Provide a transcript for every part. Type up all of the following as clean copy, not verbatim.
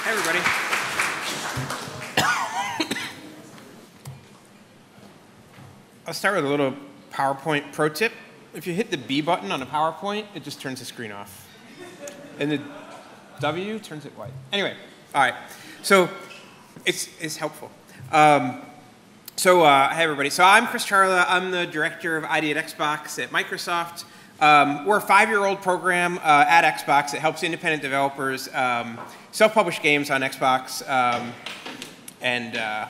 Hey, everybody. I'll start with a little PowerPoint pro tip. If you hit the B button on a PowerPoint, it just turns the screen off. And the W turns it white. Anyway, all right. So it's helpful. Hey, everybody. So I'm Chris Charla. I'm the director of ID at Xbox at Microsoft. We're a 5-year-old program at Xbox that helps independent developers self-publish games on Xbox and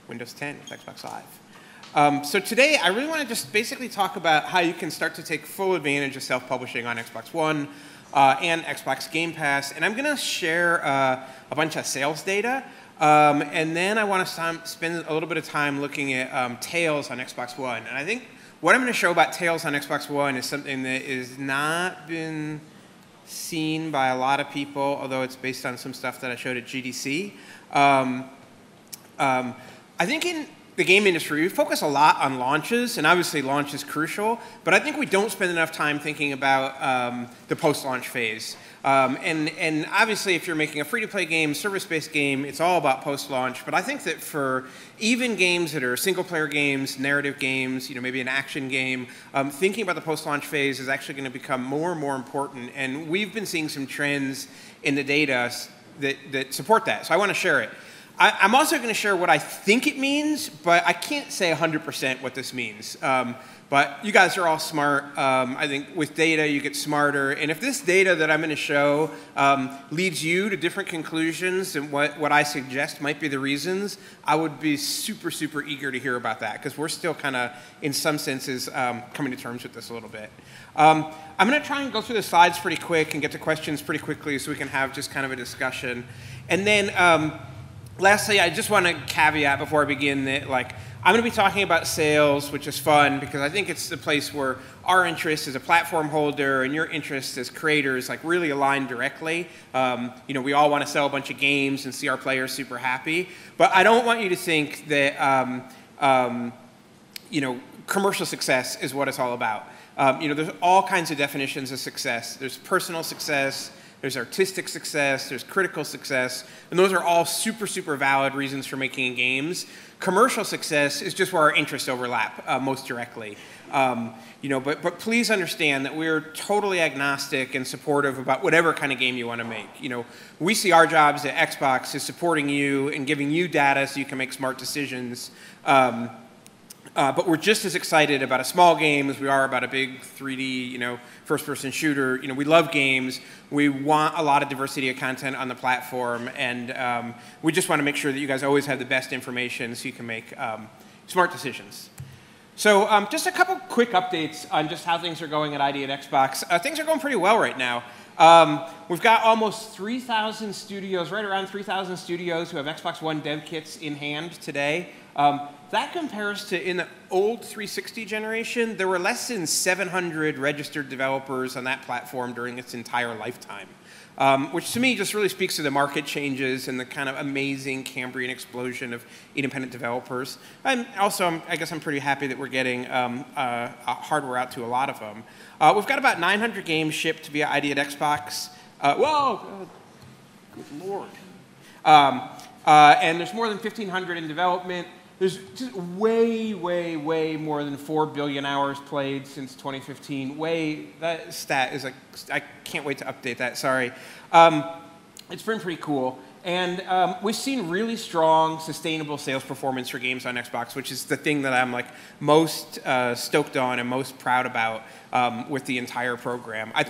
Windows 10 with Xbox Live. So today, I really want to just basically talk about how you can start to take full advantage of self-publishing on Xbox One and Xbox Game Pass. And I'm going to share a bunch of sales data. And then I want to spend a little bit of time looking at Tails on Xbox One. And I think what I'm going to show about Tails on Xbox One is something that has not been seen by a lot of people, although it's based on some stuff that I showed at GDC. I think in the game industry, we focus a lot on launches, and obviously launch is crucial, but I think we don't spend enough time thinking about the post-launch phase. And obviously, if you're making a free-to-play game, service-based game, it's all about post-launch. But I think that for even games that are single-player games, narrative games, maybe an action game, thinking about the post-launch phase is actually going to become more and more important. And we've been seeing some trends in the data that support that. So I want to share it. I'm also going to share what I think it means, but I can't say 100% what this means. But you guys are all smart. I think with data, you get smarter. And if this data that I'm going to show leads you to different conclusions than what I suggest might be the reasons, I would be super, super eager to hear about that, because we're still kind of, in some senses, coming to terms with this a little bit. I'm going to try and go through the slides pretty quick and get to questions pretty quickly so we can have just kind of a discussion. And then lastly, I just want to caveat before I begin that, I'm going to be talking about sales, which is fun because I think it's the place where our interest as a platform holder and your interests as creators really align directly. We all want to sell a bunch of games and see our players super happy, but I don't want you to think that commercial success is what it's all about. There's all kinds of definitions of success. There's personal success. There's artistic success, there's critical success, and those are all super, super valid reasons for making games. Commercial success is just where our interests overlap most directly. But please understand that we're totally agnostic and supportive about whatever kind of game you want to make. We see our jobs at Xbox as supporting you and giving you data so you can make smart decisions. But we're just as excited about a small game as we are about a big 3D, first-person shooter. We love games. We want a lot of diversity of content on the platform, and we just want to make sure that you guys always have the best information so you can make smart decisions. So just a couple quick updates on just how things are going at ID at Xbox. Things are going pretty well right now. We've got almost 3,000 studios, right around 3,000 studios who have Xbox One dev kits in hand today. That compares to in the old 360 generation, there were less than 700 registered developers on that platform during its entire lifetime, which to me just really speaks to the market changes and the kind of amazing Cambrian explosion of independent developers. And also, I guess I'm pretty happy that we're getting hardware out to a lot of them. We've got about 900 games shipped via ID at Xbox. Whoa, good Lord. And there's more than 1,500 in development. There's just way, way, way more than 4 billion hours played since 2015. That stat is I can't wait to update that, sorry. It's been pretty cool. And we've seen really strong, sustainable sales performance for games on Xbox, which is the thing that I'm most stoked on and most proud about with the entire program. I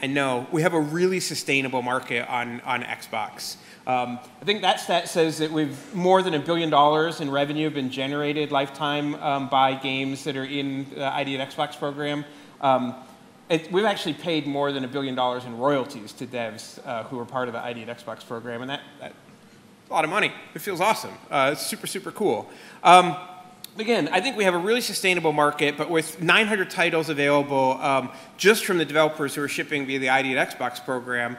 know we have a really sustainable market on Xbox. I think that stat says that we've more than $1 billion in revenue been generated lifetime by games that are in the ID at Xbox program. We've actually paid more than $1 billion in royalties to devs who are part of the ID at Xbox program, and that's a lot of money. It feels awesome. It's super, super cool. Again, I think we have a really sustainable market, but with 900 titles available just from the developers who are shipping via the ID at Xbox program,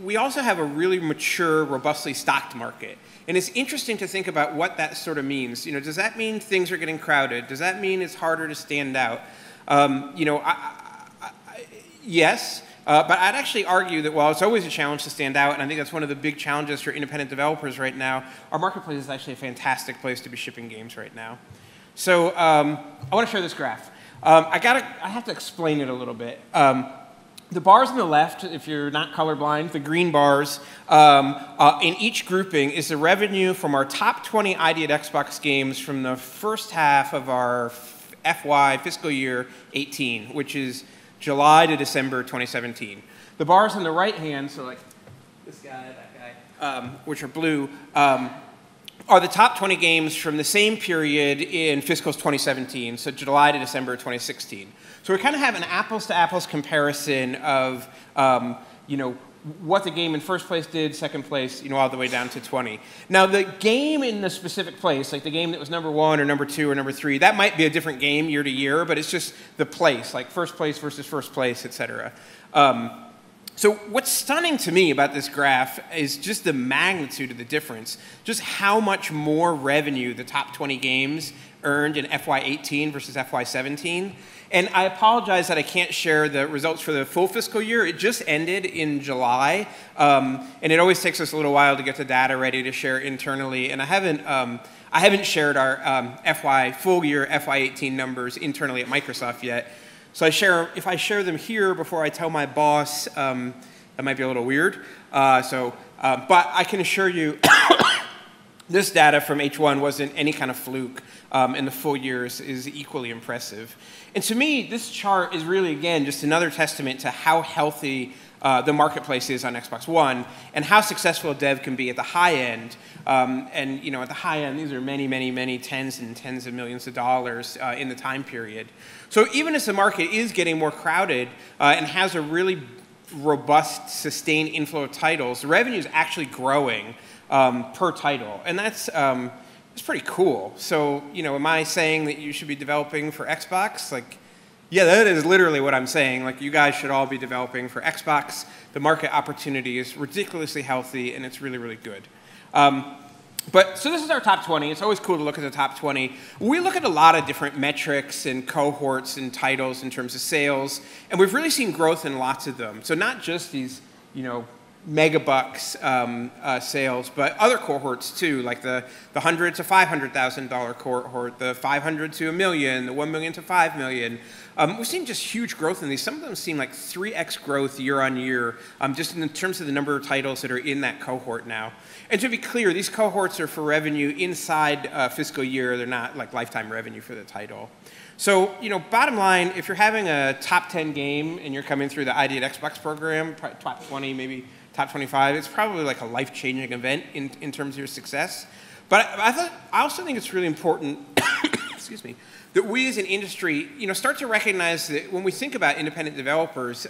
we also have a really mature, robustly stocked market. And it's interesting to think about what that sort of means. Does that mean things are getting crowded? Does that mean it's harder to stand out? Yes. But I'd actually argue that while it's always a challenge to stand out, and I think that's one of the big challenges for independent developers right now, our marketplace is actually a fantastic place to be shipping games right now. So I want to share this graph. I have to explain it a little bit. The bars on the left, if you're not colorblind, the green bars, in each grouping is the revenue from our top 20 ID at Xbox games from the first half of our FY fiscal year 18, which is July to December 2017. The bars on the right hand, so like this guy, that guy, which are blue, are the top 20 games from the same period in fiscal 2017, so July to December 2016. So we kind of have an apples-to-apples comparison of, what the game in first place did, second place, all the way down to 20. Now, the game in the specific place, like the game that was number 1 or number 2 or number 3, that might be a different game year to year, but it's just the place, like first place versus first place, et cetera. So what's stunning to me about this graph is just the magnitude of the difference, just how much more revenue the top 20 games earned in FY18 versus FY17. And I apologize that I can't share the results for the full fiscal year. It just ended in July, and it always takes us a little while to get the data ready to share internally. And I haven't shared our full year FY18 numbers internally at Microsoft yet. So if I share them here before I tell my boss, that might be a little weird. But I can assure you this data from H1 wasn't any kind of fluke, and the full years is equally impressive. And to me, this chart is really, again, just another testament to how healthy the marketplace is on Xbox One and how successful a dev can be at the high end. And at the high end, these are many, many, many tens and tens of millions of dollars in the time period. So even as the market is getting more crowded and has a really robust, sustained inflow of titles, the revenue is actually growing per title. And that's pretty cool. So, am I saying that you should be developing for Xbox? Like, yeah, that is literally what I'm saying. Like, you guys should all be developing for Xbox. The market opportunity is ridiculously healthy, and it's really, really good. So this is our top 20. It's always cool to look at the top 20. We look at a lot of different metrics and cohorts and titles in terms of sales, and we've really seen growth in lots of them. So not just these, megabucks sales, but other cohorts too, like the $100,000 to $500,000 cohort, the $500,000 to $1 million, the $1 million to $5 million. We've seen just huge growth in these. Some of them seem like 3x growth year on year, just in terms of the number of titles that are in that cohort now. And to be clear, these cohorts are for revenue inside fiscal year. They're not like lifetime revenue for the title. So, bottom line, if you're having a top 10 game and you're coming through the ID at Xbox program, top 20, maybe top 25, it's probably like a life-changing event in terms of your success. But I also think it's really important, excuse me, that we as an industry, start to recognize that when we think about independent developers,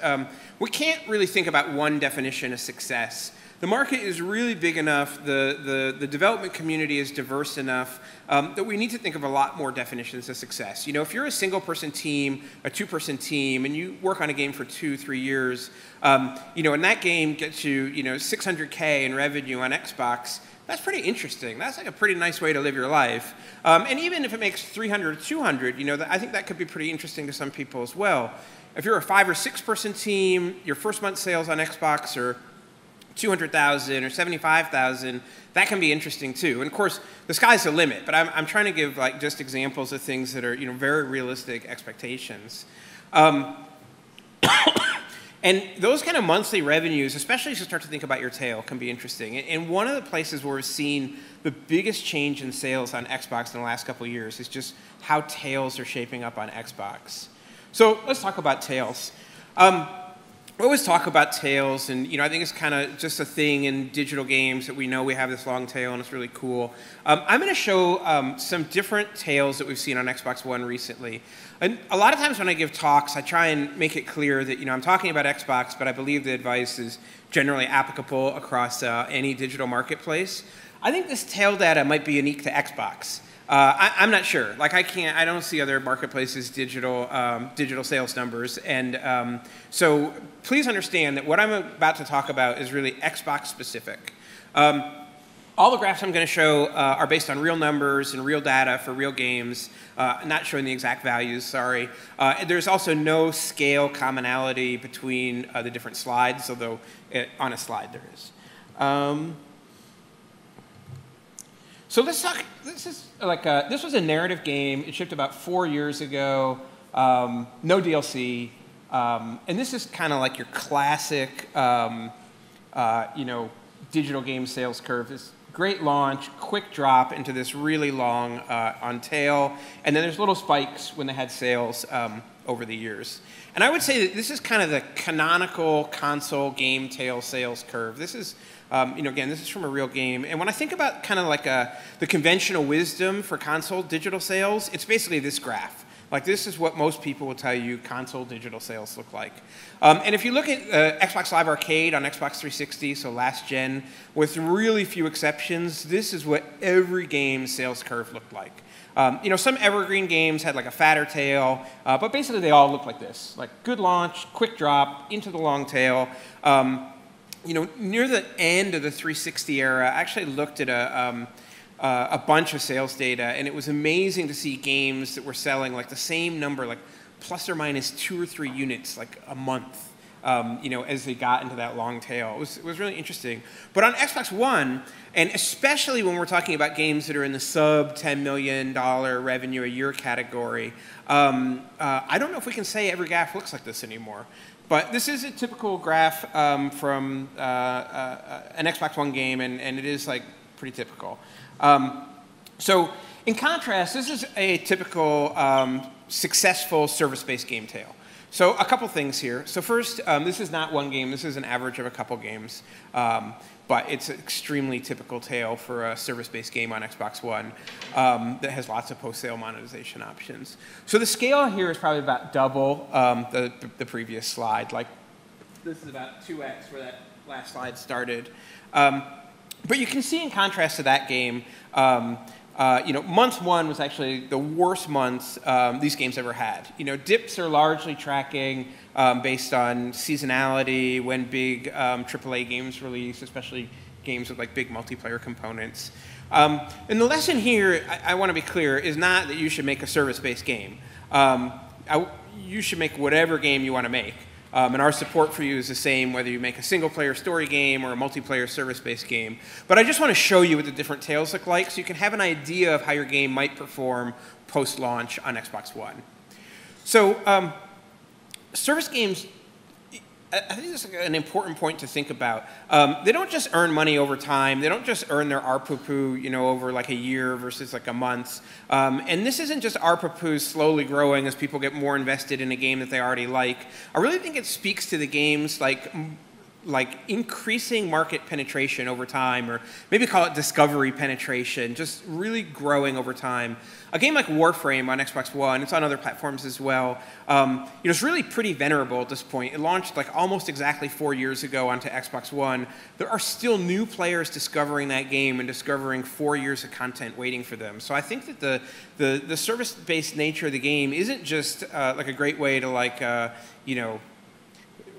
we can't really think about one definition of success. The market is really big enough, the development community is diverse enough that we need to think of a lot more definitions of success. If you're a single-person team, a two-person team, and you work on a game for 2-3 years, and that game gets you, $600K in revenue on Xbox, that's pretty interesting. That's like a pretty nice way to live your life. And even if it makes 300 or 200, I think that could be pretty interesting to some people as well. If you're a 5 or 6-person team, your first month sales on Xbox are $200,000 or $75,000, that can be interesting too. And of course, the sky's the limit, but I'm trying to give like just examples of things that are very realistic expectations. And those kind of monthly revenues, especially as you start to think about your tail, can be interesting. And one of the places where we've seen the biggest change in sales on Xbox in the last couple of years is just how tails are shaping up on Xbox. So let's talk about tails. We always talk about tails, and I think it's kind of just a thing in digital games that we know we have this long tail, and it's really cool. I'm going to show some different tails that we've seen on Xbox One recently. And a lot of times when I give talks, I try and make it clear that I'm talking about Xbox, but I believe the advice is generally applicable across any digital marketplace. I think this tail data might be unique to Xbox. I'm not sure. Like I don't see other marketplaces digital sales numbers, and so please understand that what I'm about to talk about is really Xbox specific. All the graphs I'm going to show are based on real numbers and real data for real games, not showing the exact values, sorry. There's also no scale commonality between the different slides, although on a slide there is. So let's talk, this was a narrative game. It shipped about 4 years ago, no DLC. And this is kind of like your classic, digital game sales curve. This great launch, quick drop into this really long on tail, and then there's little spikes when they had sales over the years. And I would say that this is kind of the canonical console game tail sales curve. This is, again, this is from a real game. And when I think about kind of like the conventional wisdom for console digital sales, it's basically this graph. Like, this is what most people will tell you console digital sales look like. And if you look at Xbox Live Arcade on Xbox 360, so last gen, with really few exceptions, this is what every game's sales curve looked like. Some evergreen games had like a fatter tail, but basically they all look like this. Like, good launch, quick drop, into the long tail. Near the end of the 360 era, I actually looked at a bunch of sales data, and it was amazing to see games that were selling like the same number, like plus or minus 2 or 3 units like a month, as they got into that long tail. It was really interesting. But on Xbox One, and especially when we're talking about games that are in the sub $10 million revenue a year category, I don't know if we can say every graph looks like this anymore. But this is a typical graph from an Xbox One game, and it is like pretty typical. So in contrast, this is a typical successful service-based game tail. So a couple things here. So first, this is not one game. This is an average of a couple games. But it's an extremely typical tail for a service-based game on Xbox One that has lots of post-sale monetization options. So the scale here is probably about double the previous slide. Like, this is about 2x where that last slide started. But you can see in contrast to that game, month one was actually the worst month these games ever had. Dips are largely tracking based on seasonality, when big AAA games release, especially games with like big multiplayer components. And the lesson here, I want to be clear, is not that you should make a service-based game. You should make whatever game you want to make. And our support for you is the same whether you make a single-player story game or a multiplayer service-based game. But I just want to show you what the different tails look like so you can have an idea of how your game might perform post-launch on Xbox One. So service games, I think this is an important point to think about. They don't just earn money over time. They don't just earn their ARPU, over like a year versus like a month. And this isn't just ARPU slowly growing as people get more invested in a game that they already like. I really think it speaks to the game's like increasing market penetration over time, or maybe call it discovery penetration, just really growing over time. A game like Warframe on Xbox One, it's on other platforms as well, it's really pretty venerable at this point. It launched like almost exactly 4 years ago onto Xbox One. There are still new players discovering that game and discovering 4 years of content waiting for them. So I think that the service-based nature of the game isn't just like a great way to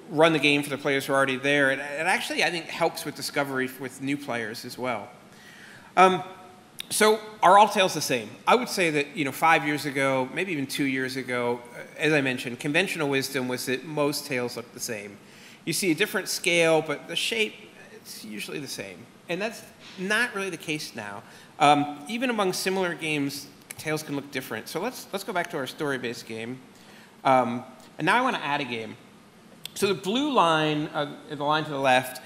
run the game for the players who are already there. It actually, I think, helps with discovery with new players as well. So are all tails the same? I would say that 5 years ago, maybe even 2 years ago, as I mentioned, conventional wisdom was that most tails look the same. You see a different scale, but the shape, it's usually the same. And that's not really the case now. Even among similar games, tails can look different. So let's go back to our story-based game. And now I want to add a game. So the blue line, the line to the left,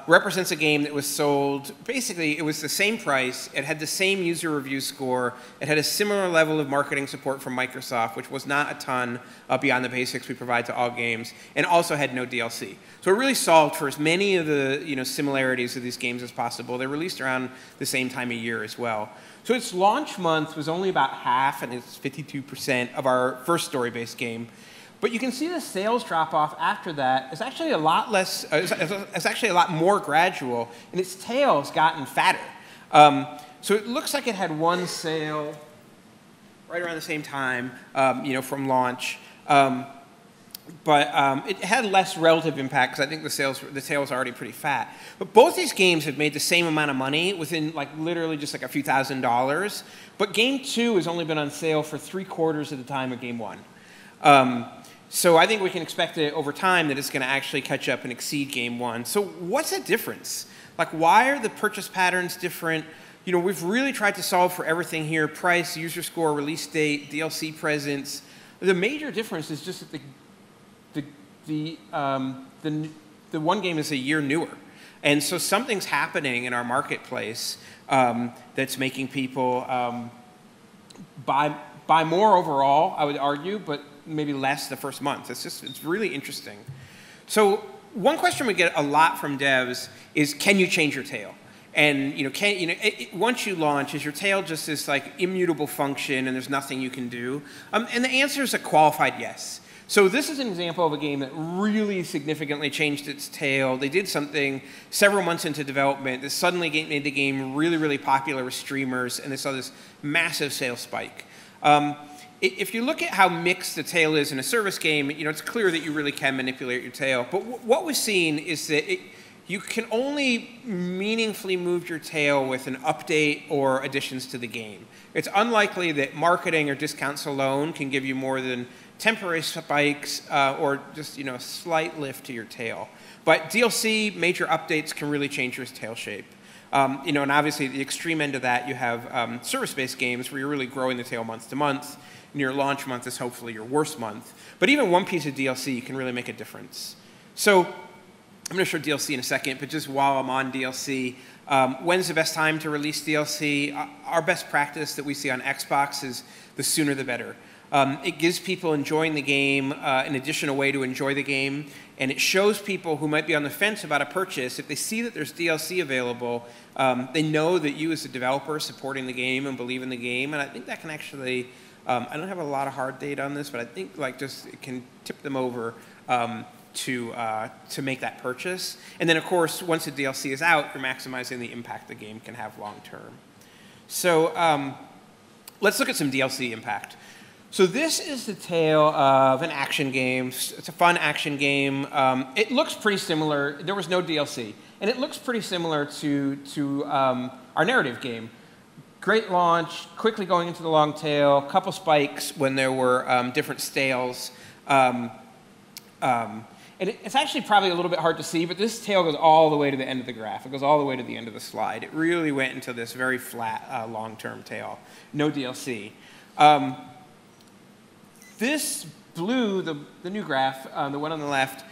represents a game that was sold. Basically, it was the same price. It had the same user review score. It had a similar level of marketing support from Microsoft, which was not a ton beyond the basics we provide to all games, and also had no DLC. So it really solved for as many of the similarities of these games as possible. They released around the same time of year as well. So its launch month was only about half, and it's 52% of our first story-based game. But you can see the sales drop-off after that is actually a lot less, it's actually a lot more gradual, and its tail's gotten fatter. So it looks like it had one sale right around the same time, from launch. but it had less relative impact because I think the tail was already pretty fat. But both these games have made the same amount of money within like literally just like a few $1,000s. But game 2 has only been on sale for 3/4 of the time of game 1. So I think we can expect that over time that it's going to actually catch up and exceed game 1. So what's the difference? Like, why are the purchase patterns different? You know, we've really tried to solve for everything here: price, user score, release date, DLC presence. The major difference is just that the one game is a year newer. And so something's happening in our marketplace that's making people buy more overall, I would argue, but maybe less the first month. It's really interesting. So one question we get a lot from devs is, can you change your tail? And once you launch, is your tail just this like immutable function and there's nothing you can do? And the answer is a qualified yes. So this is an example of a game that really significantly changed its tail. They did something several months into development that suddenly made the game really, really popular with streamers, and they saw this massive sales spike. If you look at how mixed the tail is in a service game, it's clear that you really can manipulate your tail. But what we've seen is that you can only meaningfully move your tail with an update or additions to the game. It's unlikely that marketing or discounts alone can give you more than temporary spikes or just a slight lift to your tail. But DLC, major updates can really change your tail shape. And obviously at the extreme end of that, you have service-based games where you're really growing the tail month to month, and your launch month is hopefully your worst month. But even one piece of DLC can really make a difference. So I'm going to show DLC in a second, but just while I'm on DLC, when's the best time to release DLC? Our best practice that we see on Xbox is the sooner the better. It gives people enjoying the game an additional way to enjoy the game, and it shows people who might be on the fence about a purchase, if they see that there's DLC available, they know that you as a developer are supporting the game and believe in the game, and I think that can actually, I don't have a lot of hard data on this, but I think it can tip them over to make that purchase. And then of course, once the DLC is out, you're maximizing the impact the game can have long term. So let's look at some DLC impact. So this is the tail of an action game. It's a fun action game. It looks pretty similar. There was no DLC. And it looks pretty similar to our narrative game. Great launch, quickly going into the long tail, couple spikes when there were different stales. And it's actually probably a little bit hard to see, but this tail goes all the way to the end of the graph. It goes all the way to the end of the slide. It really went into this very flat, long-term tail. No DLC. This blue, the new graph, the one on the left,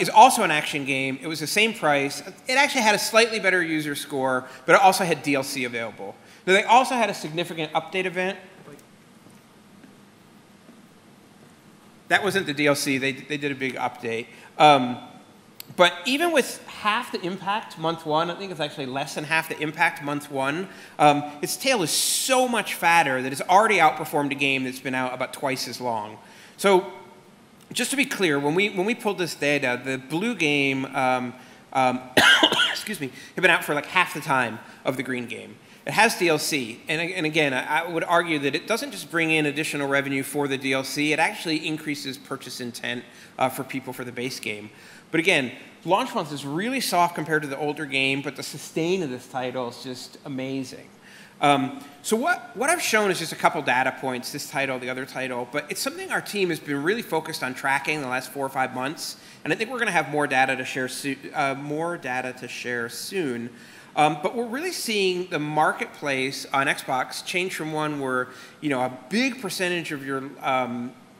is also an action game. It was the same price. It actually had a slightly better user score, but it also had DLC available. Now, they also had a significant update event. That wasn't the DLC. They did a big update. But even with half the impact month 1, I think it's actually less than half the impact month 1, its tail is so much fatter that it's already outperformed a game that's been out about twice as long. So just to be clear, when we pulled this data, the blue game excuse me, had been out for like half the time of the green game. It has DLC, and again, I would argue that it doesn't just bring in additional revenue for the DLC, it actually increases purchase intent for people for the base game. But again, launch month is really soft compared to the older game, but the sustain of this title is just amazing. So what I've shown is just a couple data points, this title, the other title, but it's something our team has been really focused on tracking the last 4 or 5 months, and I think we're going to have more data to share soon. But we're really seeing the marketplace on Xbox change from one where, a big percentage of your,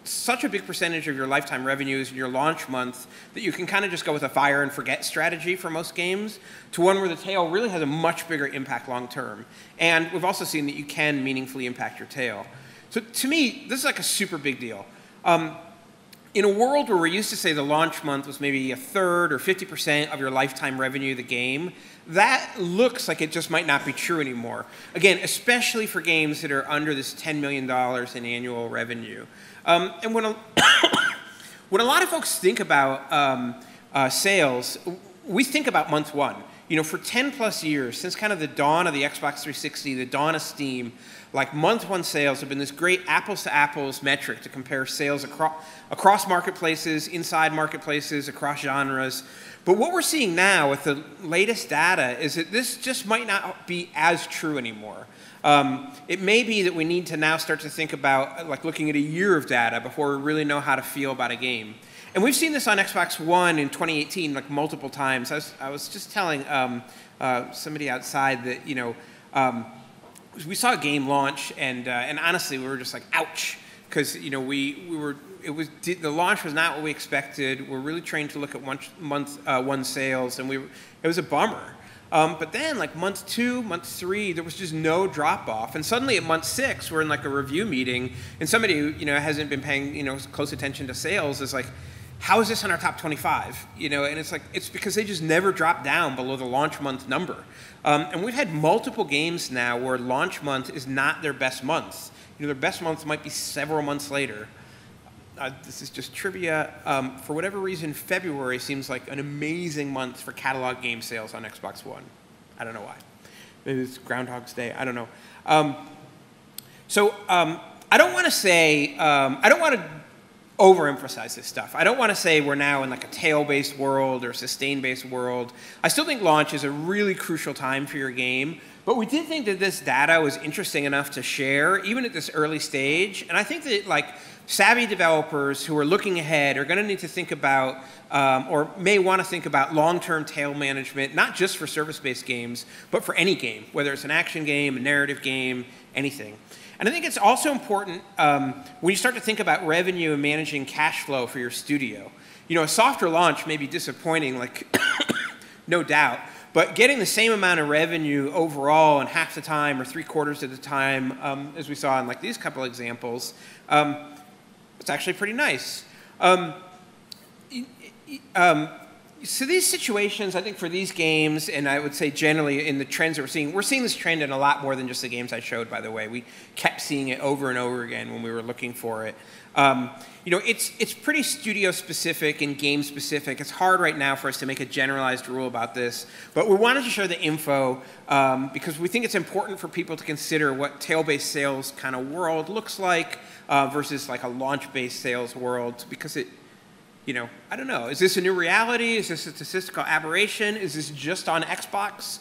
such a big percentage of your lifetime revenues in your launch month that you can kind of just go with a fire and forget strategy for most games, to one where the tail really has a much bigger impact long term. And we've also seen that you can meaningfully impact your tail. So to me, this is like a super big deal. In a world where we used to say the launch month was maybe 1/3 or 50% of your lifetime revenue of the game, that looks like it just might not be true anymore. Again, especially for games that are under this $10 million in annual revenue. And when a lot of folks think about sales, we think about month one. For 10 plus years, since kind of the dawn of the Xbox 360, the dawn of Steam, like month one sales have been this great apples to apples metric to compare sales across marketplaces, inside marketplaces, across genres. But what we're seeing now with the latest data is that this just might not be as true anymore. It may be that we need to now start to think about like looking at a year of data before we really know how to feel about a game. And we've seen this on Xbox One in 2018 like multiple times. I was just telling somebody outside that we saw a game launch and honestly we were just like ouch, because the launch was not what we expected. We're really trained to look at month one sales, and it was a bummer. But then, like month 2, month 3, there was just no drop off, and suddenly at month 6, we're in like a review meeting, and somebody who hasn't been paying close attention to sales is like, how is this in our top 25? And it's like it's because they just never dropped down below the launch month number. And we've had multiple games now where launch month is not their best month. Their best month might be several months later. This is just trivia. For whatever reason, February seems like an amazing month for catalog game sales on Xbox One. I don't know why. Maybe it's Groundhog's Day. I don't know. I don't want to say, I don't want to overemphasize this stuff. I don't want to say we're now in like a tail-based world or sustain-based world. I still think launch is a really crucial time for your game. But we did think that this data was interesting enough to share, even at this early stage. And I think that like savvy developers who are looking ahead are going to need to think about, or may want to think about long-term tail management, not just for service-based games, but for any game, whether it's an action game, a narrative game, anything. And I think it's also important when you start to think about revenue and managing cash flow for your studio. A softer launch may be disappointing, like no doubt. But getting the same amount of revenue overall in half the time or 3/4 of the time, as we saw in like these couple examples, it's actually pretty nice. So these situations, I think for these games, and I would say generally in the trends that we're seeing this trend in a lot more than just the games I showed, by the way. We kept seeing it over and over again when we were looking for it. It's pretty studio specific and game specific. It's hard right now for us to make a generalized rule about this, but we wanted to share the info because we think it's important for people to consider what tail-based sales kind of world looks like versus like a launch-based sales world, because it, I don't know. Is this a new reality? Is this a statistical aberration? Is this just on Xbox?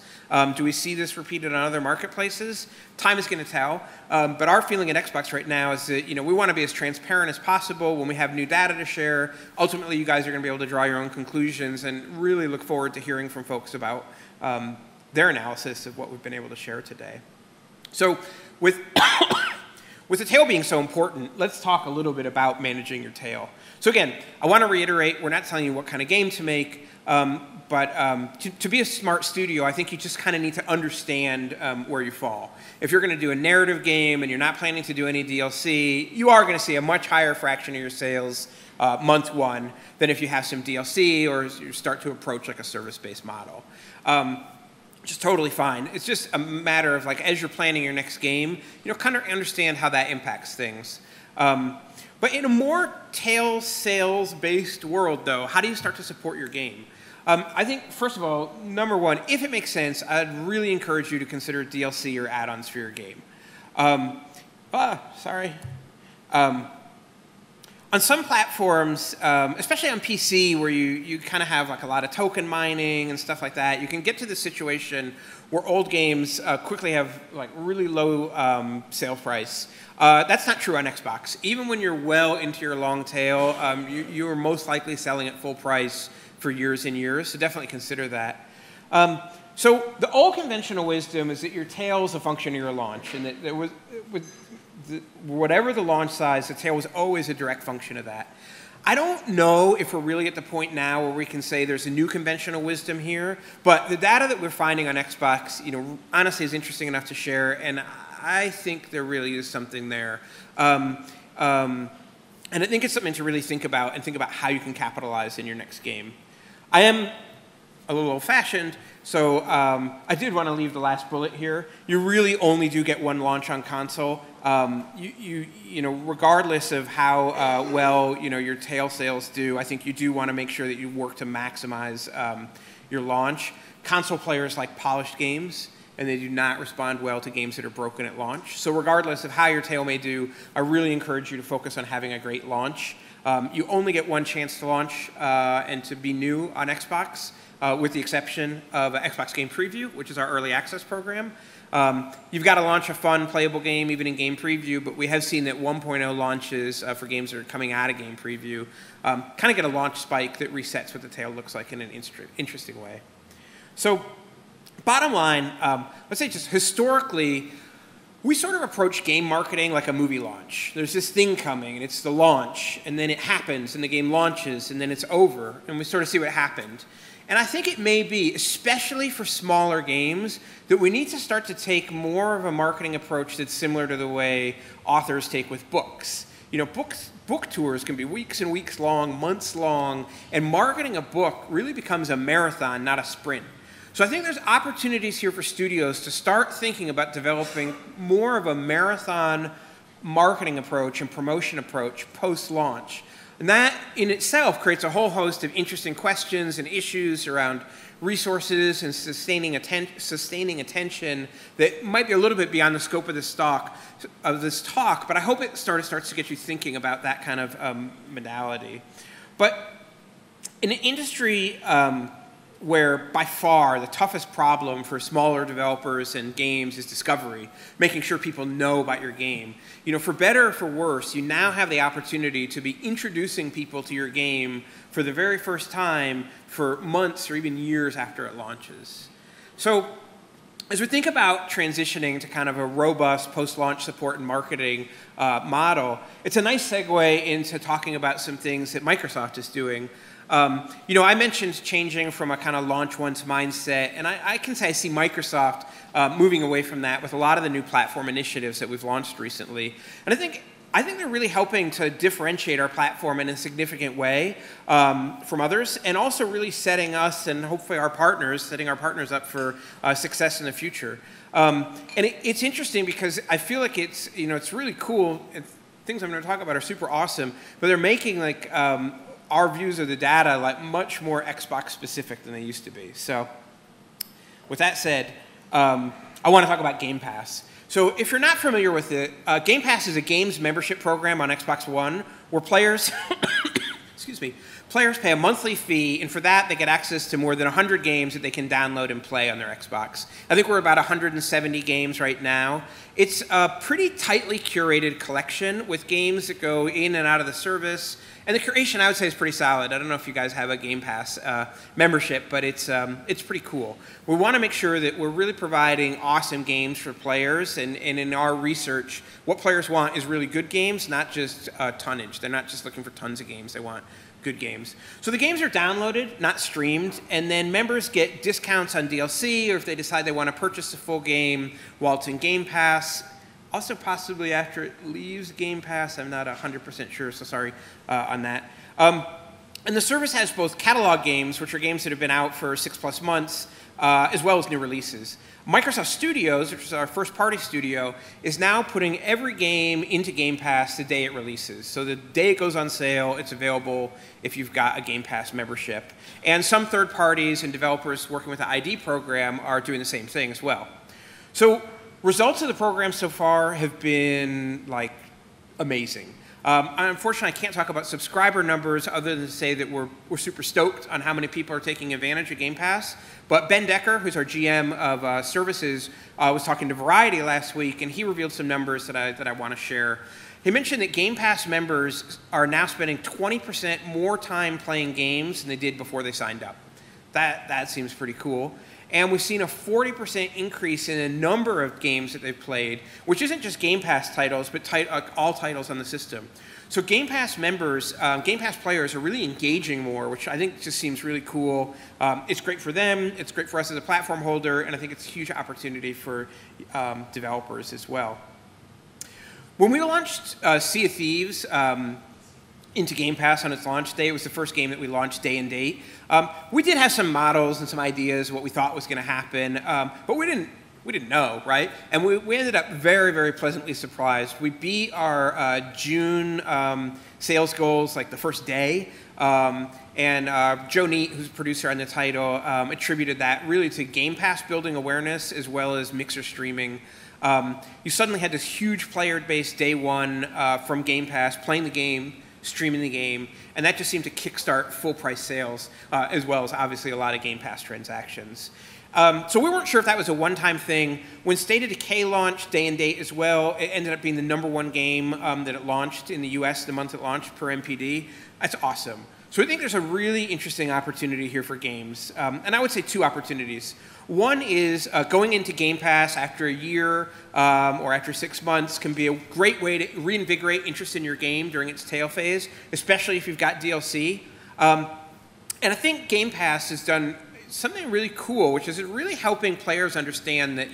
Do we see this repeated on other marketplaces? Time is going to tell. But our feeling at Xbox right now is that we want to be as transparent as possible when we have new data to share. Ultimately, you guys are going to be able to draw your own conclusions, and really look forward to hearing from folks about their analysis of what we've been able to share today. So with the tail being so important, let's talk a little bit about managing your tail. So again, I want to reiterate, we're not telling you what kind of game to make, but to be a smart studio, I think you just kind of need to understand where you fall. If you're going to do a narrative game and you're not planning to do any DLC, you are going to see a much higher fraction of your sales month 1 than if you have some DLC or you start to approach like a service-based model. Which is totally fine. It's just a matter of like, as you're planning your next game, kind of understand how that impacts things. But in a more tail sales-based world, though, how do you start to support your game? I think, first of all, number one, if it makes sense, I'd really encourage you to consider DLC or add-ons for your game. On some platforms, especially on PC, where you kind of have like a lot of token mining and stuff like that, you can get to the situation where old games quickly have like really low sale price. That's not true on Xbox. Even when you're well into your long tail, you are most likely selling at full price for years and years, so definitely consider that. So the old conventional wisdom is that your tail is a function of your launch, and that whatever the launch size, the tail was always a direct function of that. I don't know if we're really at the point now where we can say there's a new conventional wisdom here, but the data that we're finding on Xbox, honestly is interesting enough to share, and I think there really is something there. And I think it's something to really think about, and think about how you can capitalize in your next game. I am a little old-fashioned, so I did want to leave the last bullet here. You really only do get one launch on console. Regardless of how well your tail sales do, I think you do want to make sure that you work to maximize your launch. Console players like polished games, and they do not respond well to games that are broken at launch. So regardless of how your tale may do, I really encourage you to focus on having a great launch. You only get one chance to launch and to be new on Xbox, with the exception of Xbox Game Preview, which is our early access program. You've got to launch a fun, playable game, even in Game Preview, but we have seen that 1.0 launches for games that are coming out of Game Preview kind of get a launch spike that resets what the tale looks like in an interesting way. So bottom line, let's say just historically, we sort of approach game marketing like a movie launch. There's this thing coming, and it's the launch, and then it happens, and the game launches, and then it's over, and we sort of see what happened. And I think it may be, especially for smaller games, that we need to start to take more of a marketing approach that's similar to the way authors take with books. You know, book tours can be weeks and weeks long, months long, and marketing a book really becomes a marathon, not a sprint. So I think there's opportunities here for studios to start thinking about developing more of a marathon marketing approach and promotion approach post-launch. And that in itself creates a whole host of interesting questions and issues around resources and sustaining attention that might be a little bit beyond the scope of this talk, but I hope it starts to get you thinking about that kind of modality. But in an industry where by far the toughest problem for smaller developers and games is discovery, making sure people know about your game. You know, for better or for worse, you now have the opportunity to be introducing people to your game for the very first time for months or even years after it launches. So as we think about transitioning to kind of a robust post-launch support and marketing model, it's a nice segue into talking about some things that Microsoft is doing. You know, I mentioned changing from a kind of launch once mindset, and I can say I see Microsoft moving away from that with a lot of the new platform initiatives that we've launched recently. And I think they're really helping to differentiate our platform in a significant way from others, and also really setting us and hopefully setting our partners up for success in the future. And it's interesting because I feel like it's really cool. Things I'm going to talk about are super awesome, but they're making like our views of the data like much more Xbox specific than they used to be. So with that said, I want to talk about Game Pass. So if you're not familiar with it, Game Pass is a games membership program on Xbox One where players, players pay a monthly fee, and for that they get access to more than 100 games that they can download and play on their Xbox. I think we're about 170 games right now. It's a pretty tightly curated collection with games that go in and out of the service. And the curation, I would say, is pretty solid. I don't know if you guys have a Game Pass membership, but it's pretty cool. We want to make sure that we're really providing awesome games for players, and in our research, what players want is really good games, not just tonnage. They're not just looking for tons of games. They want good games. So the games are downloaded, not streamed, and then members get discounts on DLC, or if they decide they want to purchase the full game while it's in Game Pass. Also possibly after it leaves Game Pass. I'm not 100% sure, so sorry on that. And the service has both catalog games, which are games that have been out for 6+ months, as well as new releases. Microsoft Studios, which is our first-party studio, is now putting every game into Game Pass the day it releases. So the day it goes on sale, it's available if you've got a Game Pass membership. And some third parties and developers working with the ID program are doing the same thing as well. So results of the program so far have been like amazing. Unfortunately, I can't talk about subscriber numbers other than to say that we're super stoked on how many people are taking advantage of Game Pass. But Ben Decker, who's our GM of services, was talking to Variety last week, and he revealed some numbers that I want to share. He mentioned that Game Pass members are now spending 20% more time playing games than they did before they signed up. That seems pretty cool. And we've seen a 40% increase in the number of games that they've played, which isn't just Game Pass titles, but all titles on the system. So Game Pass members, Game Pass players are really engaging more, which I think just seems really cool. It's great for them, it's great for us as a platform holder, and I think it's a huge opportunity for developers as well. When we launched Sea of Thieves into Game Pass on its launch day, it was the first game that we launched day and date. We did have some models and some ideas of what we thought was going to happen, but we didn't know, right? And we ended up very, very pleasantly surprised. We beat our June sales goals like the first day, Joe Neate, who's a producer on the title, attributed that really to Game Pass building awareness as well as Mixer streaming. You suddenly had this huge player base day one from Game Pass playing the game, streaming the game, and that just seemed to kickstart full price sales, as well as obviously a lot of Game Pass transactions. So we weren't sure if that was a one-time thing. When State of Decay launched, day and date as well, it ended up being the #1 game that it launched in the US the month it launched per MPD. That's awesome. So I think there's a really interesting opportunity here for games. And I would say 2 opportunities. One is going into Game Pass after a year or after 6 months can be a great way to reinvigorate interest in your game during its tail phase, especially if you've got DLC. And I think Game Pass has done something really cool, which is really helping players understand that,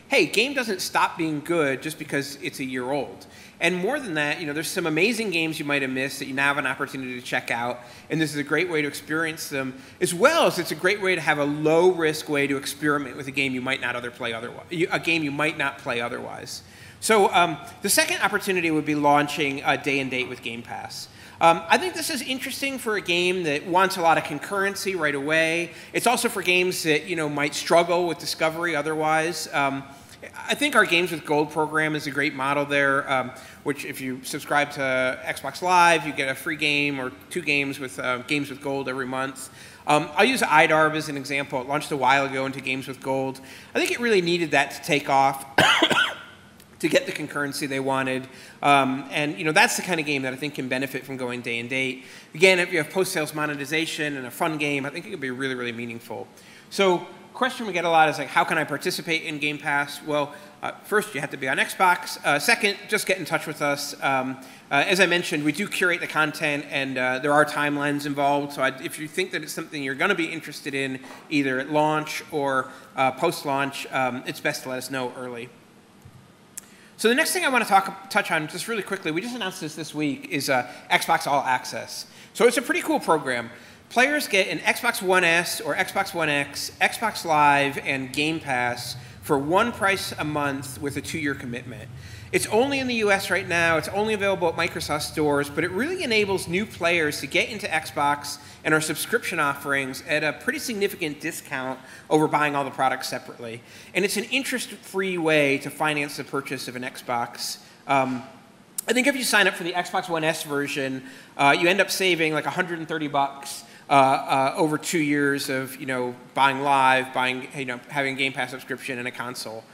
hey, game doesn't stop being good just because it's a year old. And more than that, there's some amazing games you might have missed that you now have an opportunity to check out, and this is a great way to experience them, as well as it's a great way to have a low-risk way to experiment with a game you might not play otherwise. So the second opportunity would be launching day and date with Game Pass. I think this is interesting for a game that wants a lot of concurrency right away. It's also for games that might struggle with discovery otherwise. I think our Games with Gold program is a great model there, which if you subscribe to Xbox Live, you get a free game or 2 games with Games with Gold every month. I'll use IDARB as an example. It launched a while ago into Games with Gold. I think it really needed that to take off to get the concurrency they wanted. And that's the kind of game that I think can benefit from going day and date. Again, if you have post-sales monetization and a fun game, I think it could be really, really meaningful. So question we get a lot is how can I participate in Game Pass? Well, first you have to be on Xbox. Second, just get in touch with us. As I mentioned, we do curate the content, and there are timelines involved. So if you think that it's something you're going to be interested in, either at launch or post-launch, it's best to let us know early. So the next thing I want to touch on just really quickly, we just announced this week, is Xbox All Access. So it's a pretty cool program. Players get an Xbox One S or Xbox One X, Xbox Live, and Game Pass for one price a month with a 2-year commitment. It's only in the US right now. It's only available at Microsoft stores, but it really enables new players to get into Xbox and our subscription offerings at a pretty significant discount over buying all the products separately. And it's an interest-free way to finance the purchase of an Xbox. I think if you sign up for the Xbox One S version, you end up saving like $130 over 2 years of buying Live, having a Game Pass subscription and a console.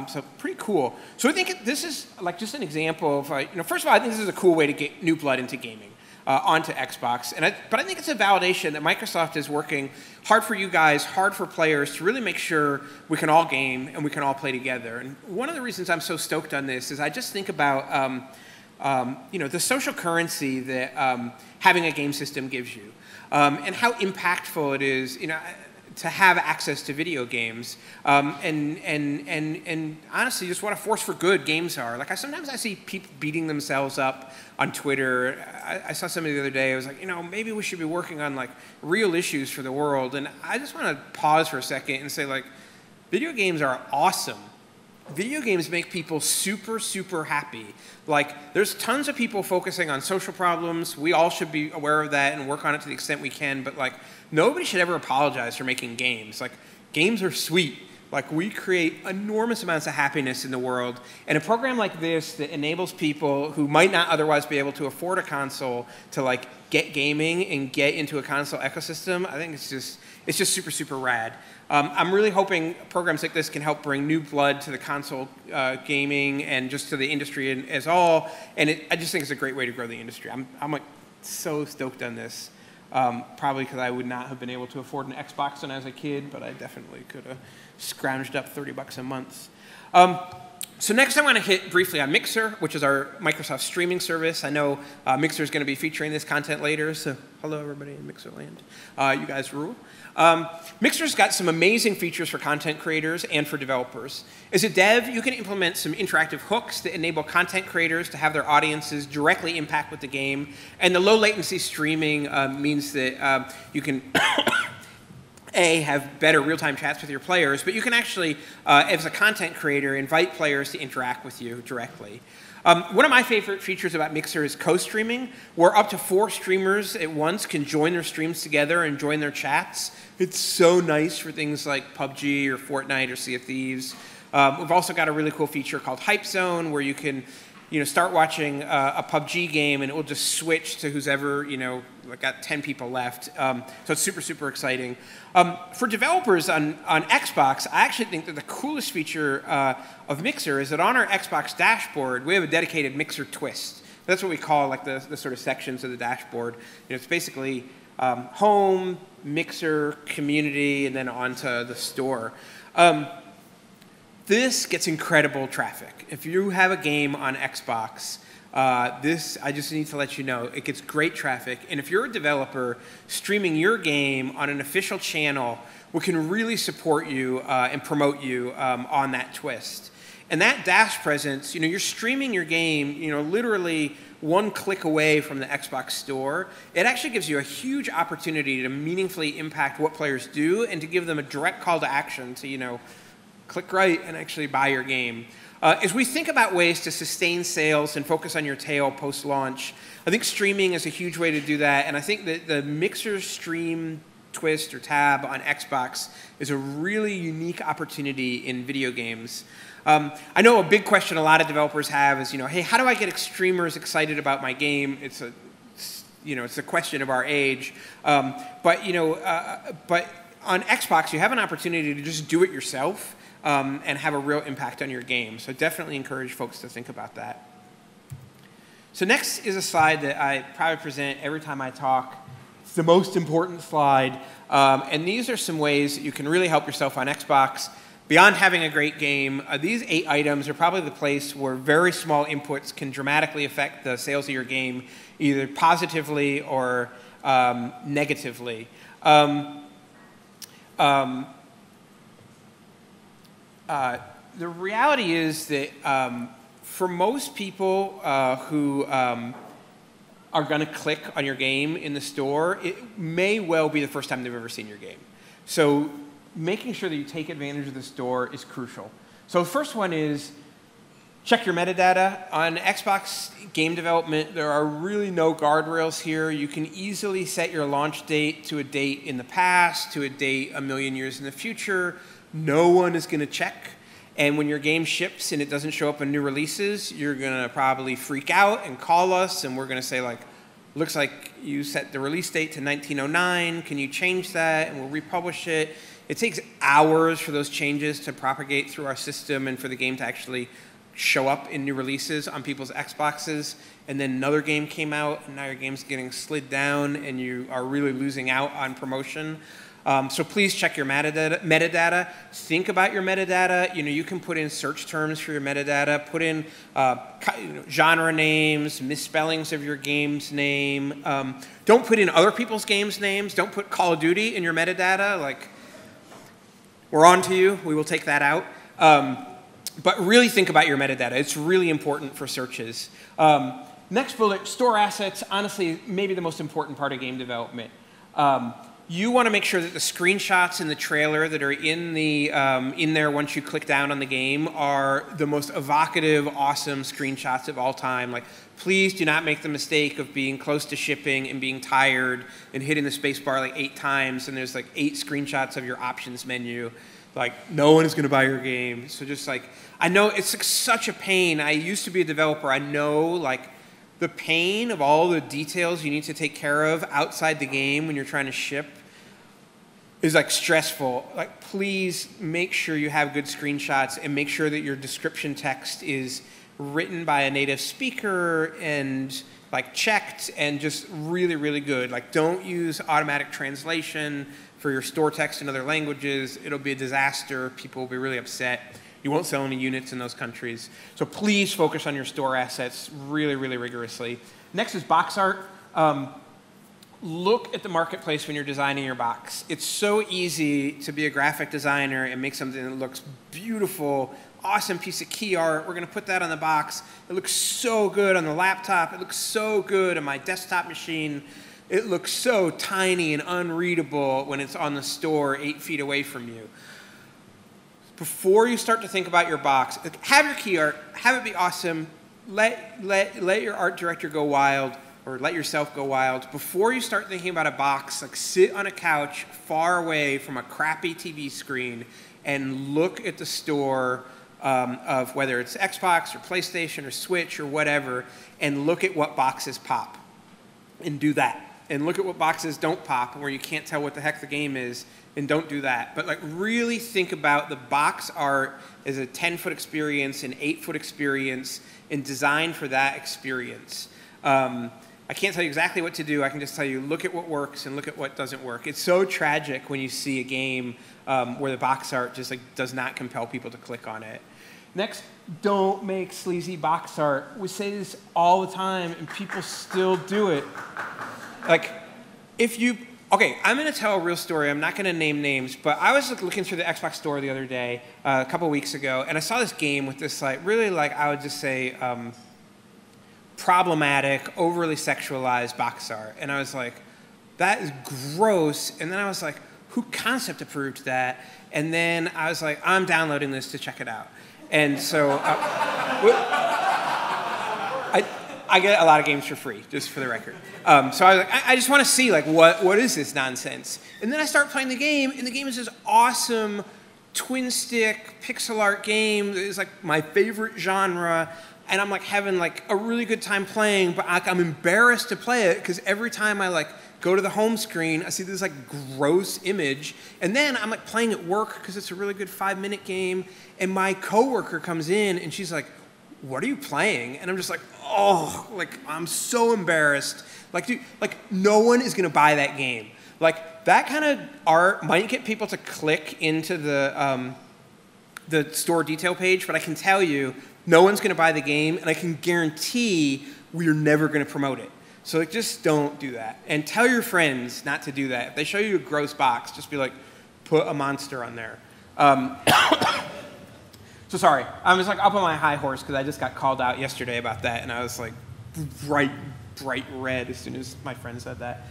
So pretty cool. So I think this is like just an example of first of all, I think this is a cool way to get new blood into gaming onto Xbox. But I think it's a validation that Microsoft is working hard for you guys, hard for players to really make sure we can all game and we can all play together. And one of the reasons I'm so stoked on this is I just think about the social currency that having a game system gives you. And how impactful it is, to have access to video games, and honestly, just what a force for good games are. Like sometimes I see people beating themselves up on Twitter. I saw somebody the other day. I was like, maybe we should be working on like real issues for the world. And I just want to pause for a second and say, like, video games are awesome. Video games make people super, super happy. Like, there's tons of people focusing on social problems. We all should be aware of that and work on it to the extent we can. But, like, nobody should ever apologize for making games. Like, games are sweet. Like, we create enormous amounts of happiness in the world. And a program like this that enables people who might not otherwise be able to afford a console to, like, get gaming and get into a console ecosystem, I think it's just super, super rad. I'm really hoping programs like this can help bring new blood to the console gaming and just to the industry as all. And I just think it's a great way to grow the industry. I'm like so stoked on this. Probably because I would not have been able to afford an Xbox when I was a kid, but I definitely could have scrounged up $30 a month. So next I want to hit briefly on Mixer, which is our Microsoft streaming service. I know Mixer is going to be featuring this content later, so hello everybody in Mixerland. You guys rule. Mixer's got some amazing features for content creators and for developers. As a dev, you can implement some interactive hooks that enable content creators to have their audiences directly impact with the game. And the low latency streaming means that you can have better real-time chats with your players, but you can actually, as a content creator, invite players to interact with you directly. One of my favorite features about Mixer is co-streaming, where up to 4 streamers at once can join their streams together and join their chats. It's so nice for things like PUBG or Fortnite or Sea of Thieves. We've also got a really cool feature called Hype Zone, where you can start watching a PUBG game and it will just switch to who's ever, like got 10 people left. So it's super, super exciting. For developers on Xbox, I actually think that the coolest feature of Mixer is that on our Xbox dashboard, we have a dedicated Mixer twist. That's what we call like the sort of sections of the dashboard. It's basically home, Mixer, community, and then onto the store. This gets incredible traffic. If you have a game on Xbox, I just need to let you know, it gets great traffic. And if you're a developer streaming your game on an official channel, we can really support you and promote you on that twist. And that dash presence, you're streaming your game, literally one click away from the Xbox store. It actually gives you a huge opportunity to meaningfully impact what players do and to give them a direct call to action to, click right and actually buy your game. As we think about ways to sustain sales and focus on your tail post-launch, I think streaming is a huge way to do that. And I think that the Mixer stream twist or tab on Xbox is a really unique opportunity in video games. I know a big question a lot of developers have is, hey, how do I get streamers excited about my game? It's a question of our age. But on Xbox, you have an opportunity to just do it yourself. And have a real impact on your game. So definitely encourage folks to think about that. So next is a slide that I probably present every time I talk. It's the most important slide. And these are some ways that you can really help yourself on Xbox. Beyond having a great game, these 8 items are probably the place where very small inputs can dramatically affect the sales of your game, either positively or negatively. The reality is that for most people who are going to click on your game in the store, it may well be the first time they've ever seen your game. So making sure that you take advantage of the store is crucial. So the first one is check your metadata. On Xbox game development, there are really no guardrails here. You can easily set your launch date to a date in the past, to a date a million years in the future. No one is going to check. And when your game ships and it doesn't show up in new releases, you're going to probably freak out and call us, and we're going to say, like, looks like you set the release date to 1909. Can you change that? And we'll republish it. It takes hours for those changes to propagate through our system and for the game to actually show up in new releases on people's Xboxes. And then another game came out, and now your game's getting slid down, and you are really losing out on promotion. So please check your metadata. Think about your metadata. You can put in search terms for your metadata. Put in genre names, misspellings of your game's name. Don't put in other people's games' names. Don't put Call of Duty in your metadata. Like, we're on to you. We will take that out. But really think about your metadata. It's really important for searches. Next bullet, store assets. Honestly, maybe the most important part of game development. You want to make sure that the screenshots in the trailer that are in there once you click down on the game are the most evocative, awesome screenshots of all time. Like, please do not make the mistake of being close to shipping and being tired and hitting the space bar like 8 times and there's like 8 screenshots of your options menu. Like, no one is going to buy your game. So just like, I know it's like such a pain. I used to be a developer. I know like the pain of all the details you need to take care of outside the game when you're trying to ship is like stressful. Like, please make sure you have good screenshots and make sure that your description text is written by a native speaker and like checked and just really, really good. Like, don't use automatic translation for your store text in other languages. It'll be a disaster. People will be really upset. You won't sell any units in those countries. So please focus on your store assets really, really rigorously. Next is box art. Look at the marketplace when you're designing your box. It's so easy to be a graphic designer and make something that looks beautiful, awesome piece of key art. We're going to put that on the box. It looks so good on the laptop. It looks so good on my desktop machine. It looks so tiny and unreadable when it's on the store 8 feet away from you. Before you start to think about your box, have your key art, have it be awesome, let your art director go wild, or let yourself go wild. Before you start thinking about a box, like sit on a couch far away from a crappy TV screen and look at the store of whether it's Xbox or PlayStation or Switch or whatever, and look at what boxes pop, and do that. And look at what boxes don't pop, where you can't tell what the heck the game is, and don't do that. But like really think about the box art as a 10-foot experience, an 8-foot experience, and design for that experience. I can't tell you exactly what to do. I can just tell you, look at what works and look at what doesn't work. It's so tragic when you see a game where the box art just like does not compel people to click on it. Next, don't make sleazy box art. We say this all the time, and people still do it. Like, okay, I'm going to tell a real story. I'm not going to name names, but I was looking through the Xbox store the other day, a couple weeks ago, and I saw this game with this like really like I would just say problematic, overly sexualized box art. And I was like, that is gross. And then I was like, who concept approved that? And then I was like, I'm downloading this to check it out. And so I get a lot of games for free, just for the record. So I was like, I just want to see like what is this nonsense? And then I start playing the game, and the game is this awesome twin stick pixel art game. It's like my favorite genre. And I'm like having like a really good time playing, but I'm embarrassed to play it because every time I like go to the home screen, I see this like gross image. And then I'm like playing at work because it's a really good 5-minute game. And my coworker comes in and she's like, "What are you playing?" And I'm just like, oh, like I'm so embarrassed. Like, dude, like no one is gonna buy that game. Like that kind of art might get people to click into the store detail page, but I can tell you, no one's going to buy the game, and I can guarantee we're never going to promote it. So like, just don't do that. And tell your friends not to do that. If they show you a gross box, just be like, put a monster on there. So sorry, I was like up on my high horse because I just got called out yesterday about that, and I was like bright red as soon as my friend said that.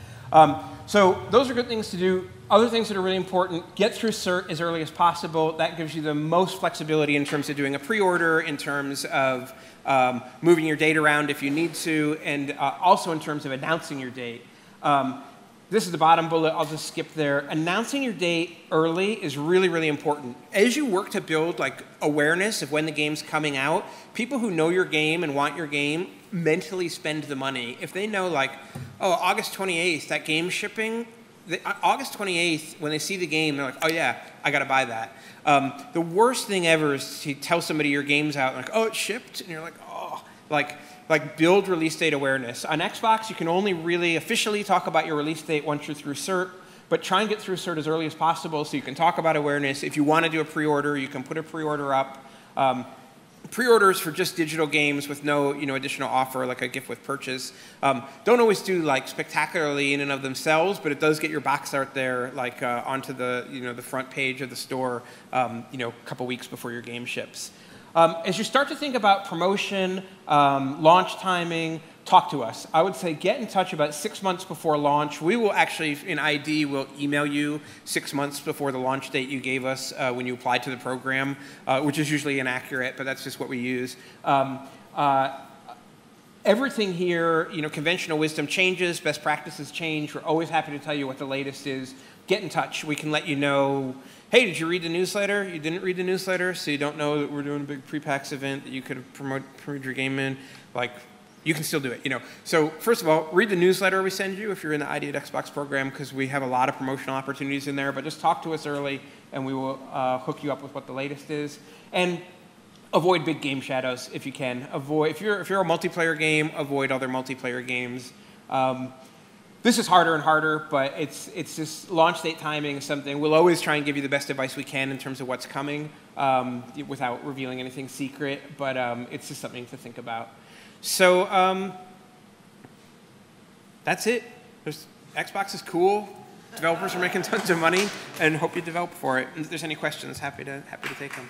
So those are good things to do. Other things that are really important, get through CERT as early as possible. That gives you the most flexibility in terms of doing a pre-order, in terms of moving your date around if you need to, and also in terms of announcing your date. This is the bottom bullet. I'll just skip there. Announcing your date early is really, really important. As you work to build like awareness of when the game's coming out, people who know your game and want your game mentally spend the money. If they know like, oh, August 28th, that game's shipping, August 28th, when they see the game, they're like, oh yeah, I gotta buy that. The worst thing ever is to tell somebody your game's out, and like, oh, it shipped, and you're like, oh, like build release date awareness. On Xbox, you can only really officially talk about your release date once you're through CERT, but try and get through CERT as early as possible so you can talk about awareness. If you want to do a pre-order, you can put a pre-order up. Pre-orders for just digital games with no additional offer, like a gift with purchase, don't always do like spectacularly in and of themselves, but it does get your box art there, like onto the the front page of the store, a couple weeks before your game ships. As you start to think about promotion, launch timing, talk to us. I would say get in touch about 6 months before launch. We will actually, in ID, will email you 6 months before the launch date you gave us when you applied to the program, which is usually inaccurate, but that's just what we use. Everything here, conventional wisdom changes, best practices change. We're always happy to tell you what the latest is. Get in touch. We can let you know, hey, did you read the newsletter? You didn't read the newsletter, so you don't know that we're doing a big pre-PAX event that you could promote your game in. Like, you can still do it, So first of all, read the newsletter we send you if you're in the ID at Xbox program, because we have a lot of promotional opportunities in there. But just talk to us early, and we will hook you up with what the latest is. And avoid big game shadows if you can. If you're a multiplayer game, avoid other multiplayer games. This is harder and harder, but it's just launch date timing is something. We'll always try and give you the best advice we can in terms of what's coming without revealing anything secret, but it's just something to think about. So that's it. Xbox is cool. Developers are making tons of money, and hope you develop for it. And if there's any questions, happy to take them.